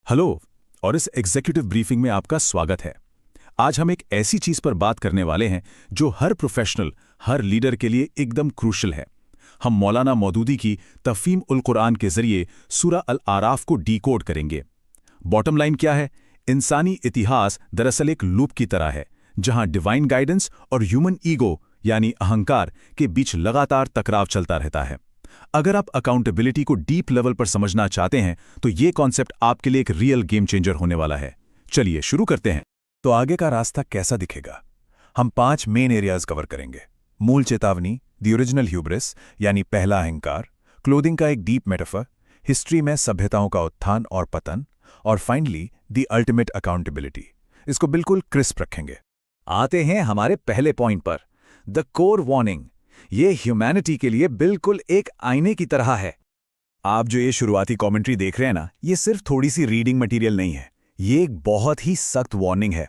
Hello और इस executive briefing में आपका स्वागत है। आज हम एक ऐसी चीज पर बात करने वाले हैं जो हर प्रोफेशनल, हर लीडर के लिए एकदम क्रूशल है। हम मौलाना मौदूदी की तफहीम उल कुरान के जरिए सूरा अल आराफ को डीकोड करेंगे। बॉटम लाइन क्या है? इंसानी इतिहास दरअसल एक लूप की तरह है, जहां डिवाइन गाइडेंस और ह्यूमन ईगो यानी अहंकार के बीच लगातार टकराव चलता रहता है। अगर आप अकाउंटेबिलिटी को डीप लेवल पर समझना चाहते हैं तो ये कॉन्सेप्ट आपके लिए एक रियल गेम चेंजर होने वाला है। चलिए शुरू करते हैं। तो आगे का रास्ता कैसा दिखेगा? हम 5 मेन एरियाज कवर करेंगे। मूल चेतावनी, द ओरिजिनल ह्यूब्रिस यानी पहला अहंकार, क्लोथिंग का एक डीप मेटाफर, हिस्ट्री में सभ्यताओं का उत्थान और पतन, और फाइनली द अल्टीमेट अकाउंटेबिलिटी। इसको बिल्कुल क्रिस्प रखेंगे। आते हैं हमारे पहले पॉइंट पर, द कोर वार्निंग। ये ह्यूमैनिटी के लिए बिल्कुल एक आईने की तरह है। आप जो ये शुरुआती कमेंट्री देख रहे हैं ना, ये सिर्फ थोड़ी सी रीडिंग मटेरियल नहीं है, ये एक बहुत ही सख्त वार्निंग है।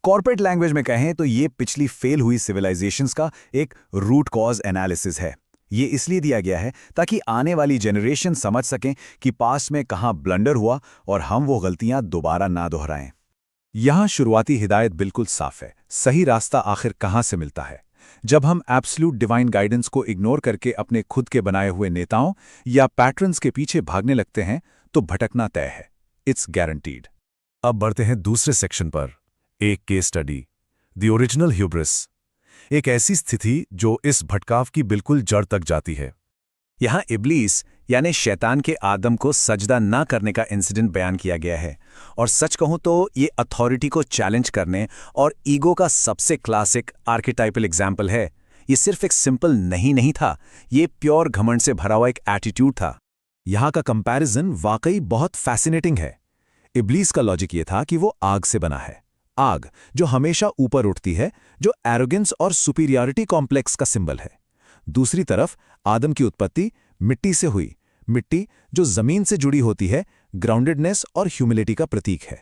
कॉर्पोरेट लैंग्वेज में कहें तो ये पिछली फेल हुई सिविलाइजेशंस का एक रूट कॉज एनालिसिस है। ये इसलिए दिया गया है ताकि आने वाली जनरेशन समझ सकें कि पास्ट में कहाँ ब्लंडर हुआ और हम वो गलतियां दोबारा ना दोहराएं। यहाँ शुरुआती हिदायत बिल्कुल साफ है। सही रास्ता आखिर कहाँ से मिलता है? जब हम एब्सोल्यूट डिवाइन गाइडेंस को इग्नोर करके अपने खुद के बनाए हुए नेताओं या पैटर्न्स के पीछे भागने लगते हैं तो भटकना तय है। It's guaranteed. अब बढ़ते हैं दूसरे सेक्शन पर, एक case study, the original hubris. एक ऐसी स्थिति जो इस भटकाव की बिल्कुल जड़ तक जाती है। यहाँ इब्लीस यानी शैतान के आदम को सजदा ना करने का इंसिडेंट बयान किया गया है, और सच कहूं तो ये अथॉरिटी को चैलेंज करने और ईगो का सबसे क्लासिक आर्केटाइपल एग्जाम्पल है। ये सिर्फ एक सिंपल नहीं था, ये प्योर घमंड से भरा हुआ एक एटीट्यूड था। यहाँ का कंपैरिजन वाकई बहुत फैसिनेटिंग है। इब्लीस का लॉजिक ये था कि वो आग से बना है, आग जो हमेशा ऊपर उठती है, जो एरोगेंस और सुपीरियरिटी कॉम्प्लेक्स का सिंबल है। दूसरी तरफ आदम की उत्पत्ति मिट्टी से हुई, मिट्टी जो जमीन से जुड़ी होती है, ग्राउंडेडनेस और ह्यूमिलिटी का प्रतीक है।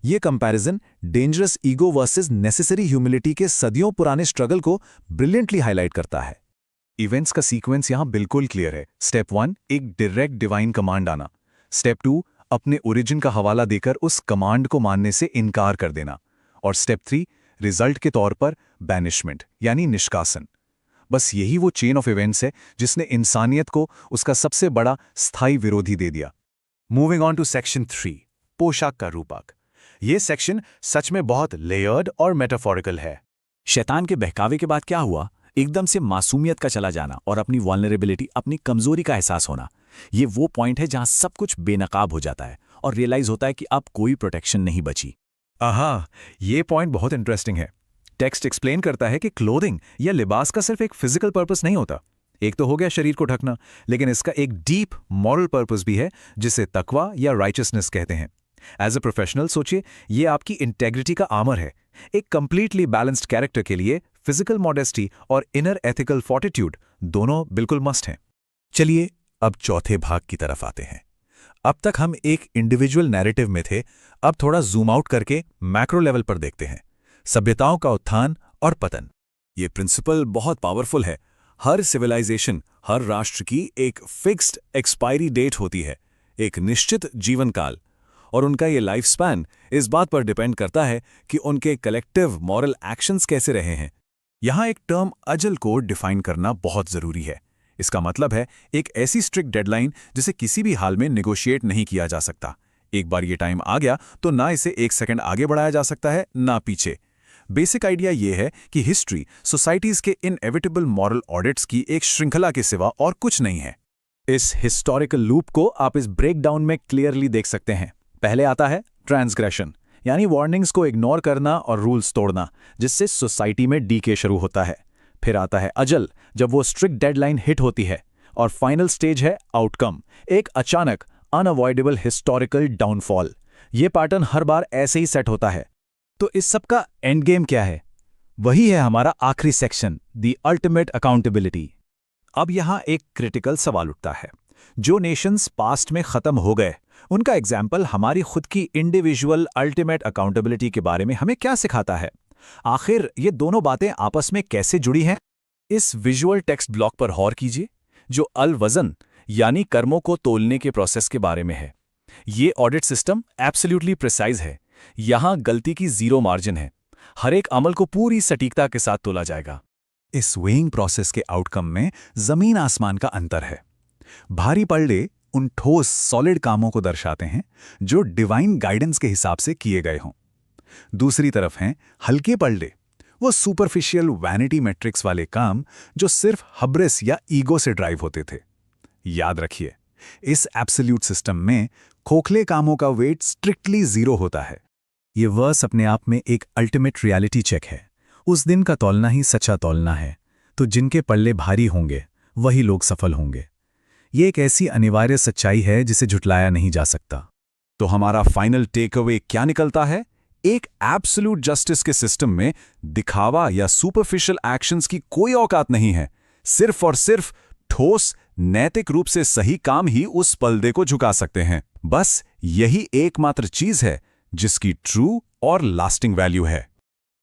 ये comparison dangerous ego versus necessary humility के सदियों पुराने स्ट्रगल को ब्रिलियंटली हाईलाइट करता है। इवेंट्स का सीक्वेंस यहाँ बिल्कुल क्लियर है। स्टेप 1, एक डायरेक्ट डिवाइन कमांड आना। स्टेप 2, अपने ओरिजिन का हवाला देकर उस कमांड को मानने से इनकार कर देना। और स्टेप 3, रिजल्ट के तौर पर बैनिशमेंट यानी निष्कासन। बस यही वो चेन ऑफ इवेंट्स है जिसने इंसानियत को उसका सबसे बड़ा स्थायी विरोधी दे दिया। मूविंग ऑन टू सेक्शन 3, पोशाक का रूपक। ये सेक्शन सच में बहुत लेयर्ड और मेटाफोरिकल है। शैतान के बहकावे के बाद क्या हुआ? एकदम से मासूमियत का चला जाना और अपनी वल्नरेबिलिटी, अपनी कमजोरी का एहसास होना। ये वो पॉइंट है जहां सब कुछ बेनकाब हो जाता है और रियलाइज होता है कि अब कोई प्रोटेक्शन नहीं बची। ये पॉइंट बहुत इंटरेस्टिंग है। टेक्स्ट एक्सप्लेन करता है कि क्लोथिंग या लिबास का सिर्फ एक फिजिकल पर्पस नहीं होता। एक तो हो गया शरीर को ढकना, लेकिन इसका एक डीप मॉरल पर्पस भी है जिसे तकवा या राइचसनेस कहते हैं। एज अ प्रोफेशनल सोचिए, ये आपकी इंटेग्रिटी का आर्मर है। एक कंप्लीटली बैलेंस्ड कैरेक्टर के लिए फिजिकल मॉडेस्टी और इनर एथिकल फॉर्टिट्यूड दोनों बिल्कुल मस्ट हैं। चलिए अब चौथे भाग की तरफ आते हैं। अब तक हम एक इंडिविजुअल नैरेटिव में थे, अब थोड़ा जूम आउट करके मैक्रो लेवल पर देखते हैं। सभ्यताओं का उत्थान और पतन। ये प्रिंसिपल बहुत पावरफुल है। हर सिविलाइजेशन, हर राष्ट्र की एक फिक्स्ड एक्सपायरी डेट होती है, एक निश्चित जीवन काल, और उनका ये लाइफ स्पैन इस बात पर डिपेंड करता है कि उनके कलेक्टिव मॉरल एक्शंस कैसे रहे हैं। यहाँ एक टर्म अजल को डिफाइन करना बहुत जरूरी है। इसका मतलब है एक ऐसी स्ट्रिक्ट डेडलाइन जिसे किसी भी हाल में नेगोशिएट नहीं किया जा सकता। एक बार ये टाइम आ गया तो ना इसे 1 सेकंड आगे बढ़ाया जा सकता है, ना पीछे। बेसिक आइडिया यह है कि हिस्ट्री सोसाइटीज के इनएविटेबल मॉरल ऑडिट्स की एक श्रृंखला के सिवा और कुछ नहीं है। इस हिस्टोरिकल लूप को आप इस ब्रेकडाउन में क्लियरली देख सकते हैं। पहले आता है ट्रांसग्रेशन, यानी वार्निंग्स को इग्नोर करना और रूल्स तोड़ना, जिससे सोसाइटी में डीके शुरू होता है। फिर आता है अजल, जब वो स्ट्रिक्ट डेडलाइन हिट होती है। और फाइनल स्टेज है आउटकम, एक अचानक अनअवॉइडेबल हिस्टोरिकल डाउनफॉल। ये पैटर्न हर बार ऐसे ही सेट होता है। तो इस सब का एंड गेम क्या है? वही है हमारा आखिरी सेक्शन, द अल्टीमेट अकाउंटेबिलिटी। अब यहां एक क्रिटिकल सवाल उठता है। जो नेशंस पास्ट में खत्म हो गए, उनका एग्जाम्पल हमारी खुद की इंडिविजुअल अल्टीमेट अकाउंटेबिलिटी के बारे में हमें क्या सिखाता है? आखिर ये दोनों बातें आपस में कैसे जुड़ी हैं? इस विजुअल टेक्स्ट ब्लॉक पर गौर कीजिए, जो अल वज़न यानी कर्मों को तोलने के प्रोसेस के बारे में है। ये ऑडिट सिस्टम एब्सोल्युटली प्रिसाइज है। यहाँ गलती की जीरो मार्जिन है। हर एक अमल को पूरी सटीकता के साथ तोला जाएगा। इस वेइंग प्रोसेस के आउटकम में जमीन आसमान का अंतर है। भारी पलड़े उन ठोस सॉलिड कामों को दर्शाते हैं जो डिवाइन गाइडेंस के हिसाब से किए गए हों। दूसरी तरफ हैं हल्के पलड़े, वो सुपरफिशियल वैनिटी मैट्रिक्स वाले काम जो सिर्फ हब्रिस या ईगो से ड्राइव होते थे। याद रखिए, इस एब्सोल्यूट सिस्टम में खोखले कामों का वेट स्ट्रिक्टली जीरो होता है। ये वर्स अपने आप में एक अल्टीमेट रियलिटी चेक है। उस दिन का तौलना ही सच्चा तौलना है। तो जिनके पल्ले भारी होंगे वही लोग सफल होंगे। ये एक ऐसी अनिवार्य सच्चाई है जिसे झुटलाया नहीं जा सकता। तो हमारा फाइनल टेक अवे क्या निकलता है? एक एब्सोल्यूट जस्टिस के सिस्टम में दिखावा या सुपरफिशियल एक्शंस की कोई औकात नहीं है। सिर्फ और सिर्फ ठोस, नैतिक रूप से सही काम ही उस पलड़े को झुका सकते हैं। बस यही एकमात्र चीज है जिसकी ट्रू और लास्टिंग वैल्यू है।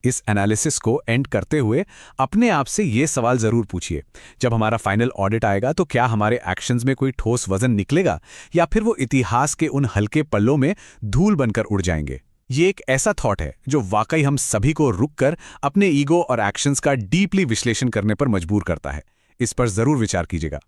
इस एनालिसिस को एंड करते हुए अपने आप से ये सवाल जरूर पूछिए, जब हमारा फाइनल ऑडिट आएगा तो क्या हमारे एक्शंस में कोई ठोस वजन निकलेगा या फिर वो इतिहास के उन हल्के पल्लों में धूल बनकर उड़ जाएंगे। ये एक ऐसा थॉट है जो वाकई हम सभी को रुककर अपने ईगो और एक्शंस का डीपली विश्लेषण करने पर मजबूर करता है। इस पर जरूर विचार कीजिएगा।